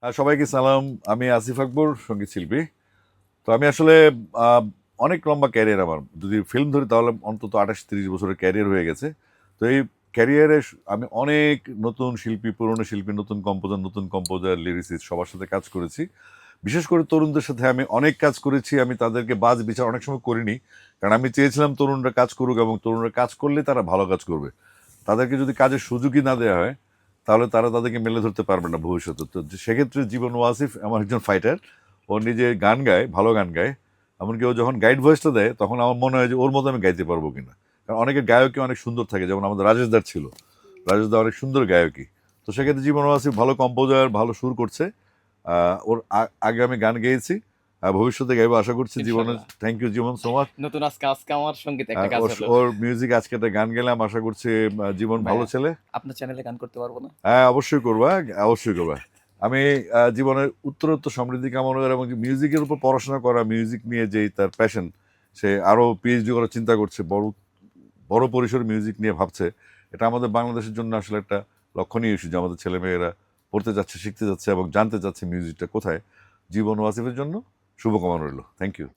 সবাইকে সালাম। আমি আসিফ আকবর, সঙ্গীত শিল্পী। তো আমি আসলে আহ, অনেক লম্বা ক্যারিয়ার আমার। যদি ফিল্ম ধরি তাহলে অন্তত 28-30 বছরের ক্যারিয়ার হয়ে গেছে। তো এই ক্যারিয়ারে আমি অনেক নতুন শিল্পী, পুরনো শিল্পী, নতুন কম্পোজার, লিরিসিস্ট সবার সাথে কাজ করেছি। বিশেষ করে তরুণদের সাথে আমি অনেক কাজ করেছি। আমি তাদেরকে বাজ বিচার অনেক সময় করিনি, কারণ আমি চেয়েছিলাম তরুণরা কাজ করুক এবং তরুণরা কাজ করলে তারা ভালো কাজ করবে। তাদেরকে যদি কাজের সুযোগই না দেওয়া হয় তাহলে তারা তাদেরকে মেলে ধরতে পারবে না ভবিষ্যতে। তো সেক্ষেত্রে জীবন ওয়াসিফ আমার একজন ফাইটার। ও নিজে গান গায়, ভালো গান গায়। এমনকি ও যখন গাইড ভয়েসটা দেয় তখন আমার মনে হয় যে ওর মতো আমি গাইতে পারবো কিনা। কারণ অনেকের গায়কই অনেক সুন্দর থাকে, যেমন আমাদের রাজেশ দার ছিল। রাজেশ দা অনেক সুন্দর গায়কই। তো সেক্ষেত্রে জীবন ওয়াসিফ ভালো কম্পোজার, ভালো সুর করছে। ওর আগে আমি গান গেয়েছি, ভবিষ্যতে গাইবো আশা করছি জীবনে। ইনশাল্লাহ। Thank you Jibon so much. নতুন আজকে আজকে আমার সঙ্গীতে একটা কাজ ওর হলো। ওর মিউজিক আজকে একটা গান গেলাম, আশা করছি জীবন ভালো ভাইয়া, ছেলে। আপনার চ্যানেলে গান করতে পারবো না? হ্যাঁ, অবশ্যই করবা, অবশ্যই করবা। আমি জীবনের উত্তরোত্তর সমৃদ্ধি কামনা করে এবং মিউজিকের উপর পড়াশোনা করা, মিউজিক নিয়ে যেই তার প্যাশন, সে আরও পিএইচডি করার চিন্তা করছে, বড় বড় পরিসর মিউজিক নিয়ে ভাবছে। এটা আমাদের বাংলাদেশের জন্য আসলে একটা লক্ষণীয় ইস্যু যে আমাদের ছেলেমেয়েরা পড়তে যাচ্ছে, শিখতে যাচ্ছে এবং জানতে চাচ্ছে মিউজিকটা কোথায়। জীবন ওয়াসিফের জন্য শুভকামনা রইল। Thank you.